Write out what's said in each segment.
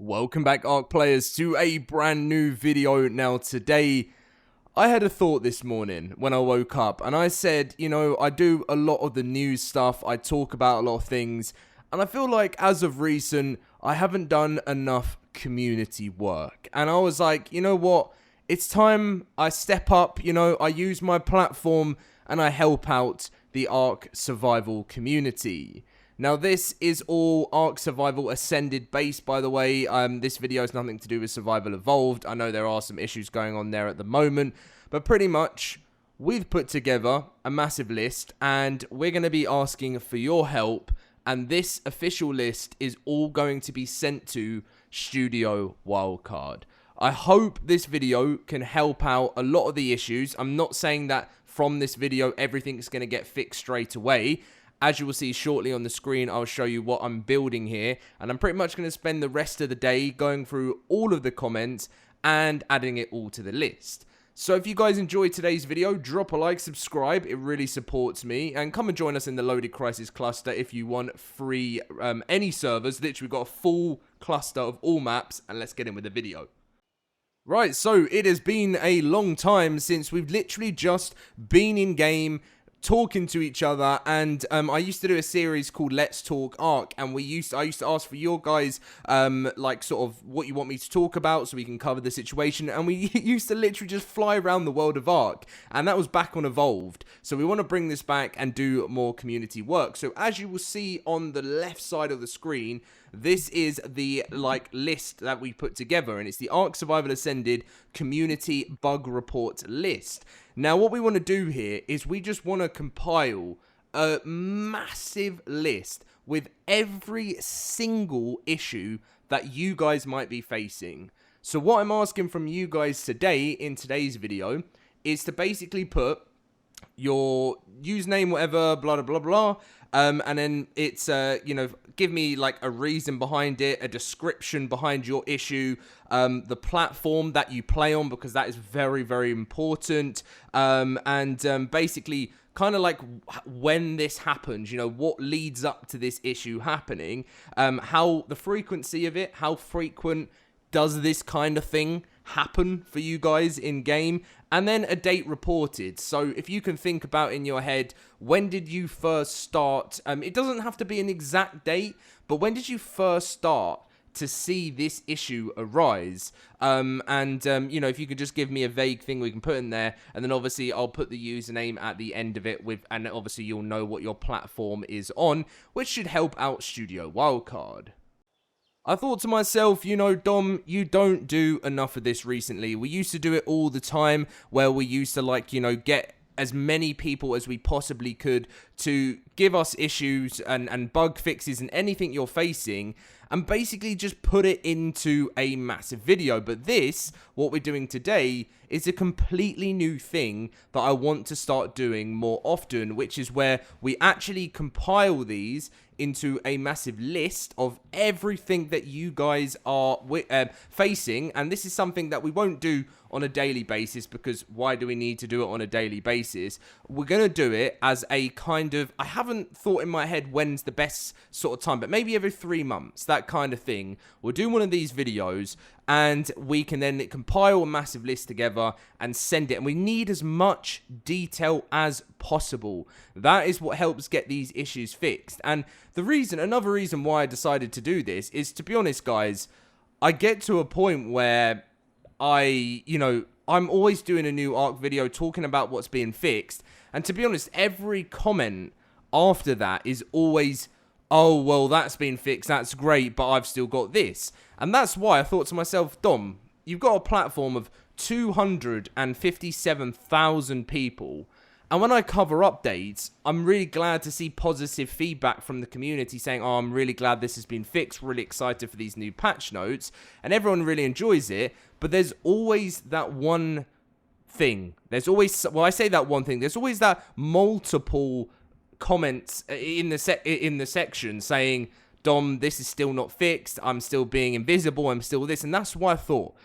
Welcome back, ARK players, to a brand new video. Now today, I had a thought this morning when I woke up, and I said, I do a lot of the news stuff, I talk about a lot of things, and I feel like as of recent, I haven't done enough community work. And I was like, you know what, it's time I step up, I use my platform and I help out the ARK survival community. Now, this is all ARK Survival Ascended based, by the way. This video has nothing to do with Survival Evolved. I know there are some issues going on there at the moment, but pretty much, we've put together a massive list, and we're going to be asking for your help, and this official list is all going to be sent to Studio Wildcard. I hope this video can help out a lot of the issues. I'm not saying that from this video everything's going to get fixed straight away. As you will see shortly on the screen, I'll show you what I'm building here. And I'm pretty much going to spend the rest of the day going through all of the comments and adding it all to the list. So if you guys enjoyed today's video, drop a like, subscribe. It really supports me. And come and join us in the LoadedCrysis cluster if you want free any servers. Literally, we've got a full cluster of all maps. And let's get in with the video. Right, so it has been a long time since we've literally just been in game, talking to each other, and I used to do a series called Let's Talk ARK, and I used to ask for your guys like sort of what you want me to talk about so we can cover the situation, and we used to literally just fly around the world of ARK, and that was back on Evolved. So we want to bring this back and do more community work. So as you will see on the left side of the screen, this is the list that we put together, and it's the ARK Survival Ascended Community Bug Report list. Now, what we want to do here is we just want to compile a massive list with every single issue that you guys might be facing. So what I'm asking from you guys today in today's video is to basically put your username, whatever, blah, blah, blah, blah. And then it's, give me like a reason behind it, a description behind your issue, the platform that you play on, because that is very, very important. Basically kind of like when this happens, what leads up to this issue happening, how the frequency of it, how frequent does this kind of thing happen for you guys in game, and then a date reported. So if you can think about in your head, when did you first start, it doesn't have to be an exact date, but when did you first start to see this issue arise? If you could just give me a vague thing we can put in there, and then obviously I'll put the username at the end of it and obviously you'll know what your platform is on, which should help out Studio Wildcard. I thought to myself, Dom, you don't do enough of this recently. We used to do it all the time, where we used to get as many people as we possibly could to give us issues and bug fixes and anything you're facing, and basically just put it into a massive video. But this, what we're doing today, is a completely new thing that I want to start doing more often, which is where we actually compile these into a massive list of everything that you guys are facing. And this is something that we won't do on a daily basis, because why do we need to do it on a daily basis? We're going to do it as a kind of, I haven't thought in my head when's the best sort of time, but maybe every 3 months, that kind of thing. We'll do one of these videos, and we can then compile a massive list together and send it. And we need as much detail as possible. That is what helps get these issues fixed. And another reason why I decided to do this is, to be honest, guys, I get to a point where I'm always doing a new ARK video talking about what's being fixed. And to be honest, every comment after that is always, oh, well, that's been fixed, that's great, but I've still got this. And that's why I thought to myself, Dom, you've got a platform of 257,000 people. And when I cover updates, I'm really glad to see positive feedback from the community saying, oh, I'm really glad this has been fixed, really excited for these new patch notes, and everyone really enjoys it. But there's always that one thing. There's always, well, I say that one thing, there's always that multiple comments in the section saying, Dom, this is still not fixed, I'm still being invisible, I'm still this. And that's why I thought,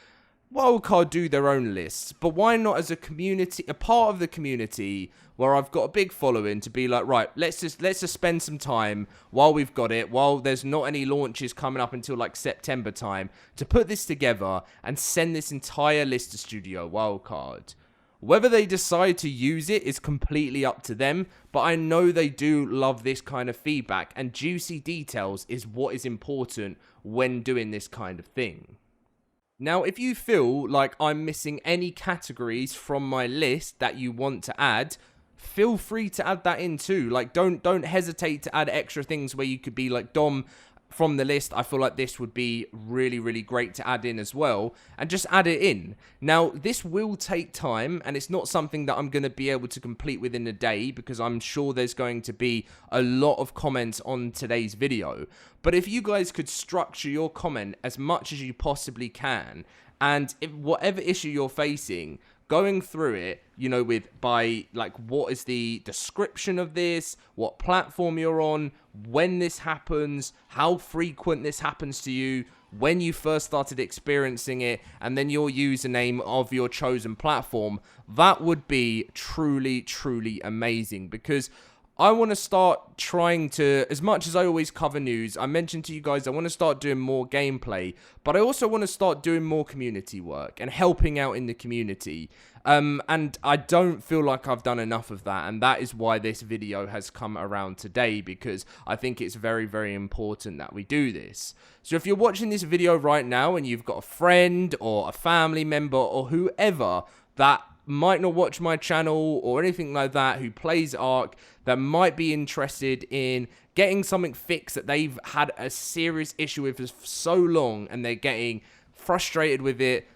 Wildcard do their own lists, but why not as a community, a part of the community where I've got a big following to be like, right, let's just spend some time while we've got it, while there's not any launches coming up until like September time, to put this together and send this entire list to Studio Wildcard. Whether they decide to use it is completely up to them, but I know they do love this kind of feedback, and juicy details is what is important when doing this kind of thing. Now, if you feel like I'm missing any categories from my list that you want to add, feel free to add that in too. Like, don't hesitate to add extra things where you could be like, Dom, from the list, I feel like this would be really, really great to add in as well, and just add it in. Now, this will take time, and it's not something that I'm going to be able to complete within a day, because I'm sure there's going to be a lot of comments on today's video. But if you guys could structure your comment as much as you possibly can, and if whatever issue you're facing, going through it, you know, by like, what is the description of this, what platform you're on, when this happens, how frequent this happens to you, when you first started experiencing it, and then your username of your chosen platform, that would be truly, truly amazing, because I want to start trying to, as much as I always cover news, I mentioned to you guys I want to start doing more gameplay, but I also want to start doing more community work and helping out in the community. And I don't feel like I've done enough of that, and that is why this video has come around today, because I think it's very, very important that we do this. So if you're watching this video right now and you've got a friend or a family member or whoever that might not watch my channel or anything like that, who plays ARK, that might be interested in getting something fixed that they've had a serious issue with for so long and they're getting frustrated with it,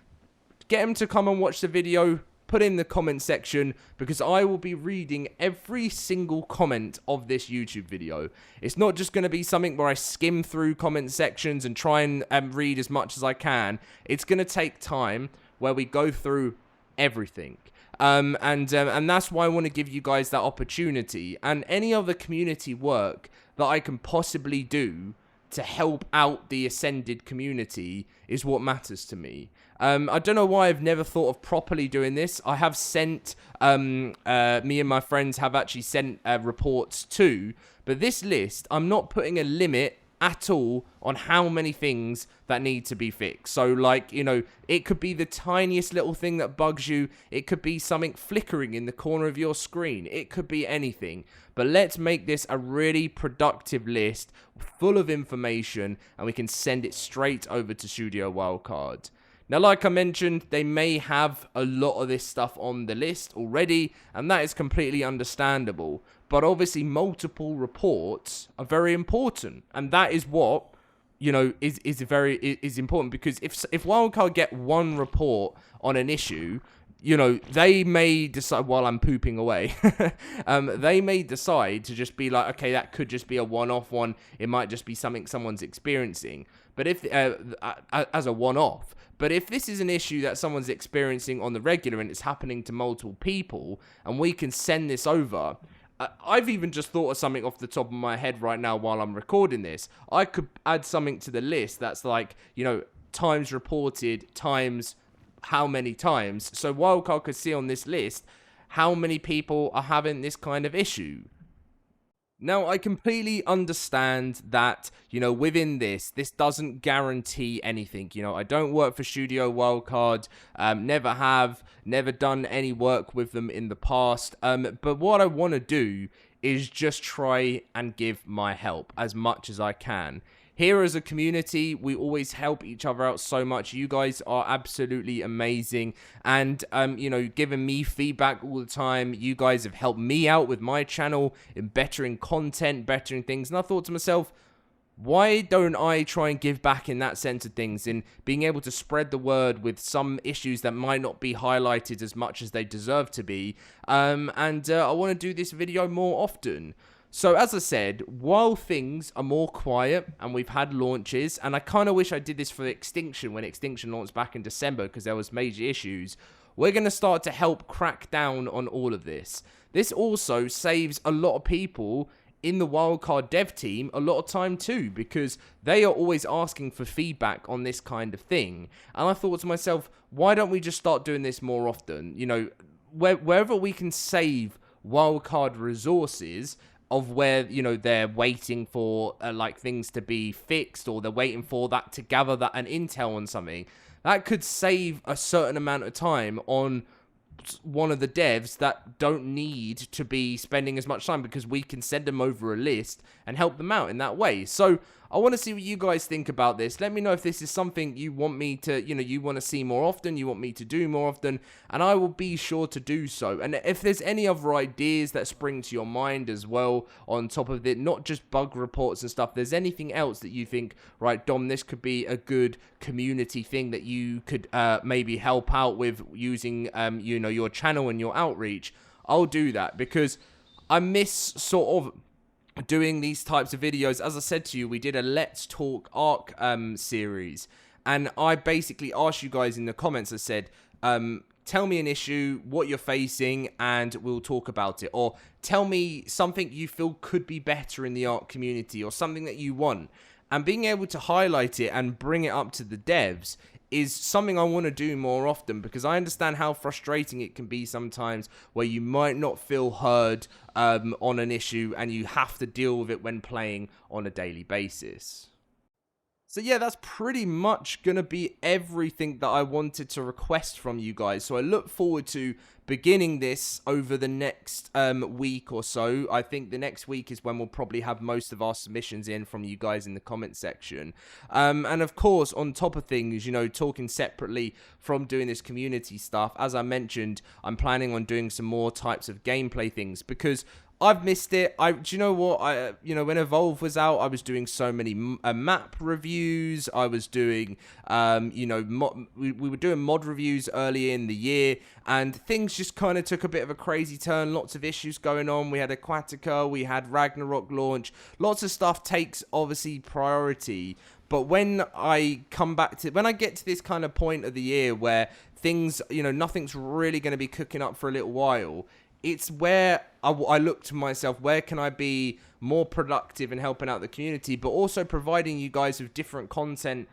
get them to come and watch the video. Put in the comment section, because I will be reading every single comment of this YouTube video. It's not just going to be something where I skim through comment sections and try and read as much as I can. It's going to take time where we go through everything. And that's why I want to give you guys that opportunity, and any other community work that I can possibly do to help out the Ascended community is what matters to me. I don't know why I've never thought of properly doing this. I have sent, me and my friends have actually sent reports too, but this list, I'm not putting a limit at all on how many things that need to be fixed. So like, you know, it could be the tiniest little thing that bugs you. It could be something flickering in the corner of your screen. It could be anything. But let's make this a really productive list full of information, and we can send it straight over to Studio Wildcard. Now, like I mentioned, they may have a lot of this stuff on the list already, and that is completely understandable. But obviously, multiple reports are very important, and that is what, you know, is important, because if Wildcard get one report on an issue, you know, they may decide, while I'm pooping away, they may decide to just be like, okay, that could just be a one-off one. It might just be something someone's experiencing, but if as a one-off. But if this is an issue that someone's experiencing on the regular and it's happening to multiple people, and we can send this over, I've even just thought of something off the top of my head right now while I'm recording this. I could add something to the list that's like, you know, times reported times how many times. So Wildcard could see on this list how many people are having this kind of issue. Now, I completely understand that, you know, within this doesn't guarantee anything. You know, I don't work for Studio Wildcard, never have, never done any work with them in the past. But what I want to do is just try and give my help as much as I can. Here as a community, we always help each other out so much. You guys are absolutely amazing, and you know, giving me feedback all the time. You guys have helped me out with my channel in bettering content, bettering things, and I thought to myself, why don't I try and give back in that sense of things, in being able to spread the word with some issues that might not be highlighted as much as they deserve to be, and I want to do this video more often. So as I said, while things are more quiet and we've had launches, and I kind of wish I did this for Extinction when Extinction launched back in December because there was major issues, we're going to start to help crack down on all of this. This also saves a lot of people in the Wildcard dev team a lot of time too, because they are always asking for feedback on this kind of thing. And I thought to myself, why don't we just start doing this more often? You know, wherever we can save Wildcard resources of where, you know, they're waiting for like things to be fixed, or they're waiting for that to gather that an intel on something, that could save a certain amount of time on one of the devs that don't need to be spending as much time, because we can send them over a list and help them out in that way. So I want to see what you guys think about this. Let me know if this is something you want me to, you know, you want to see more often, you want me to do more often, and I will be sure to do so. And if there's any other ideas that spring to your mind as well, on top of it, not just bug reports and stuff, there's anything else that you think, right, Dom, this could be a good community thing that you could maybe help out with using, you know, your channel and your outreach, I'll do that, because I miss sort of doing these types of videos. As I said to you, we did a Let's Talk ARK series, and I basically asked you guys in the comments, I said, tell me an issue, what you're facing, and we'll talk about it. Or tell me something you feel could be better in the ARK community, or something that you want. And being able to highlight it and bring it up to the devs is something I want to do more often, because I understand how frustrating it can be sometimes where you might not feel heard on an issue, and you have to deal with it when playing on a daily basis. So yeah, that's pretty much going to be everything that I wanted to request from you guys. So I look forward to beginning this over the next week or so. I think the next week is when we'll probably have most of our submissions in from you guys in the comment section. And of course, on top of things, you know, talking separately from doing this community stuff, as I mentioned, I'm planning on doing some more types of gameplay things, because I've missed it. Do you know what? You know, when Evolve was out, I was doing so many map reviews. I was doing, you know, we were doing mod reviews earlier in the year, and things just kind of took a bit of a crazy turn. Lots of issues going on. We had Aquatica, we had Ragnarok launch. Lots of stuff takes, obviously, priority. But when I get to this kind of point of the year where things, you know, nothing's really going to be cooking up for a little while, it's where I look to myself, where can I be more productive in helping out the community, but also providing you guys with different content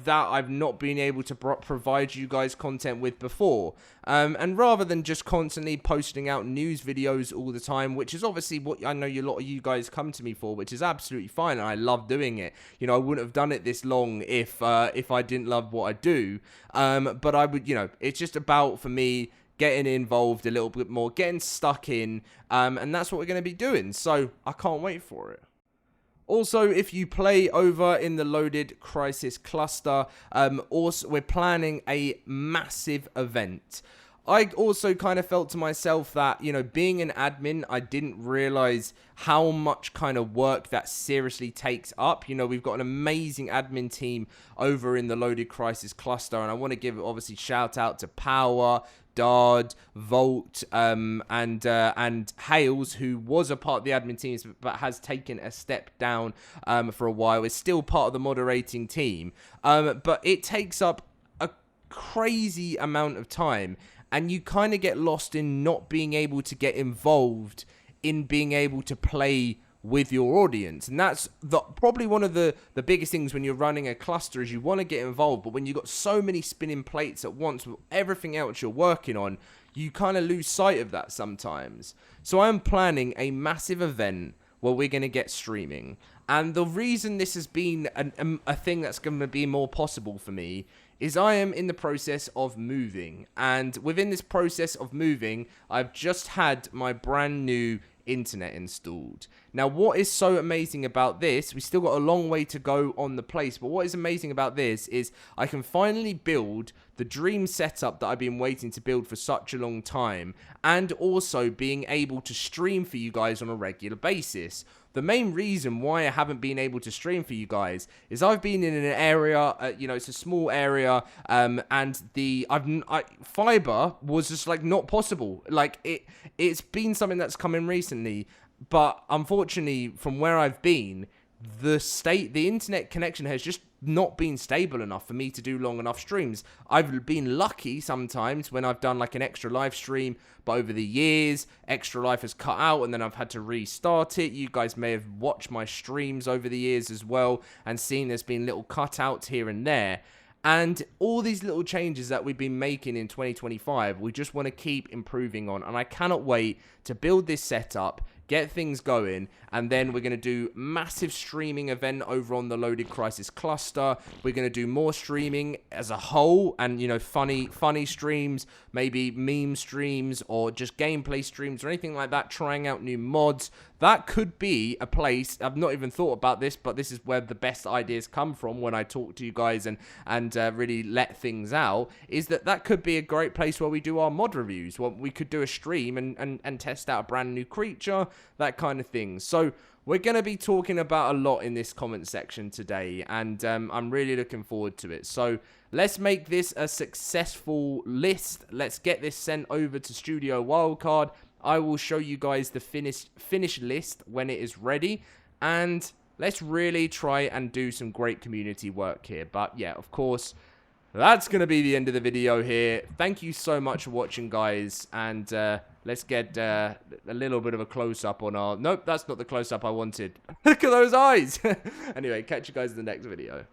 that I've not been able to provide you guys content with before. And rather than just constantly posting out news videos all the time, which is obviously what I know a lot of you guys come to me for, which is absolutely fine, and I love doing it. You know, I wouldn't have done it this long if I didn't love what I do. But I would, you know, it's just about, for me, getting involved a little bit more, getting stuck in, and that's what we're going to be doing. So I can't wait for it. Also, if you play over in the LoadedCrysis cluster, also we're planning a massive event. I also kind of felt to myself that, you know, being an admin, I didn't realize how much kind of work that seriously takes up. You know, we've got an amazing admin team over in the LoadedCrysis cluster, and I want to give, obviously, shout out to Power, Dard, Volt, and Hales, who was a part of the admin teams but has taken a step down for a while. Is still part of the moderating team, but it takes up a crazy amount of time, and you kind of get lost in not being able to get involved in being able to play with your audience. And that's probably one of the biggest things when you're running a cluster, is you want to get involved, but when you've got so many spinning plates at once with everything else you're working on, you kind of lose sight of that sometimes. So I'm planning a massive event where we're going to get streaming. And the reason this has been a thing that's going to be more possible for me is I am in the process of moving. And within this process of moving, I've just had my brand new internet installed. Now, what is so amazing about this, we still got a long way to go on the place, but what is amazing about this is I can finally build the dream setup that I've been waiting to build for such a long time, and also being able to stream for you guys on a regular basis. The main reason why I haven't been able to stream for you guys is I've been in an area, you know, it's a small area, and fiber was just like not possible. Like it's been something that's come in recently, but unfortunately from where I've been, the internet connection has just not been stable enough for me to do long enough streams. I've been lucky sometimes when I've done like an extra live stream, but over the years, extra life has cut out and then I've had to restart it. You guys may have watched my streams over the years as well and seen there's been little cutouts here and there. And all these little changes that we've been making in 2025, we just want to keep improving on. And I cannot wait to build this setup, get things going, and then we're going to do massive streaming event over on the LoadedCrysis cluster. We're going to do more streaming as a whole, and, you know, funny streams, maybe meme streams, or just gameplay streams, or anything like that, trying out new mods. That could be a place, I've not even thought about this, but this is where the best ideas come from when I talk to you guys and really let things out, is that could be a great place where we do our mod reviews. Well, we could do a stream and test out a brand new creature, that kind of thing. So we're going to be talking about a lot in this comment section today, and I'm really looking forward to it. So let's make this a successful list. Let's get this sent over to Studio Wildcard. I will show you guys the finished list when it is ready, and let's really try and do some great community work here. But yeah, of course, that's going to be the end of the video here. Thank you so much for watching, guys, and let's get a little bit of a close-up on our... Nope, that's not the close-up I wanted. Look at those eyes! Anyway, catch you guys in the next video.